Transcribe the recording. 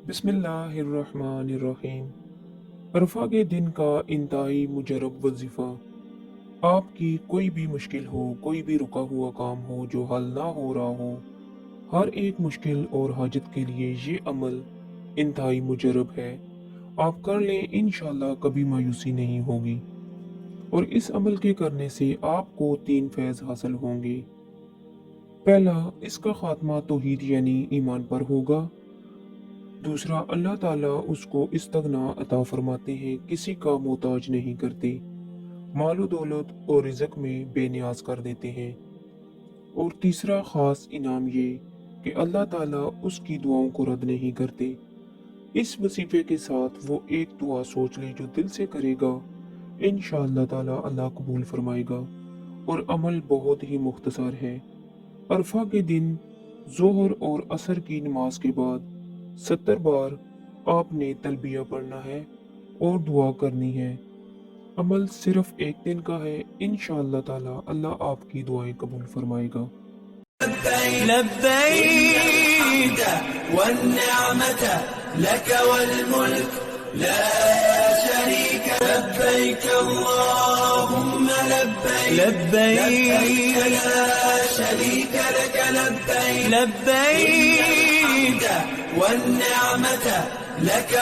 बिस्मिल्लाहिर्रहमानिर्रहीम। अरफा के दिन का इंतहाई मुजरब वजीफ़ा। आपकी कोई भी मुश्किल हो, कोई भी रुका हुआ काम हो जो हल ना हो रहा हो, हर एक मुश्किल और हाजत के लिए ये अमल इंतहाई मुजरब है। आप कर लें, इंशाल्लाह कभी मायूसी नहीं होगी। और इस अमल के करने से आपको 3 फैज़ हासिल होंगे। पहला, इसका खात्मा तौहीद यानी ईमान पर होगा। दूसरा, अल्लाह ताला उसको इस्तगना अता फरमाते हैं, किसी का मोहताज नहीं करते, मालो दौलत और रिज़्क में बेनियाज कर देते हैं। और तीसरा खास इनाम ये कि अल्लाह ताला उसकी दुआओं को रद्द नहीं करते। इस वजीफे के साथ वो एक दुआ सोच ले जो दिल से करेगा, इंशाअल्लाह ताला अल्लाह कबूल फरमाएगा। और अमल बहुत ही मुख्तसर है। अरफा के दिन जोहर और असर की नमाज के बाद 70 बार आपने तलबिया पढ़ना है और दुआ करनी है। अमल सिर्फ एक दिन का है, इंशाअल्लाह ताला अल्लाह आपकी दुआएं कबूल फरमाएगा। لبيك والنعمة لك والملك لا شريك لبيك اللهم لبيك لبيك لا شريك لك لبيك والنعمة لك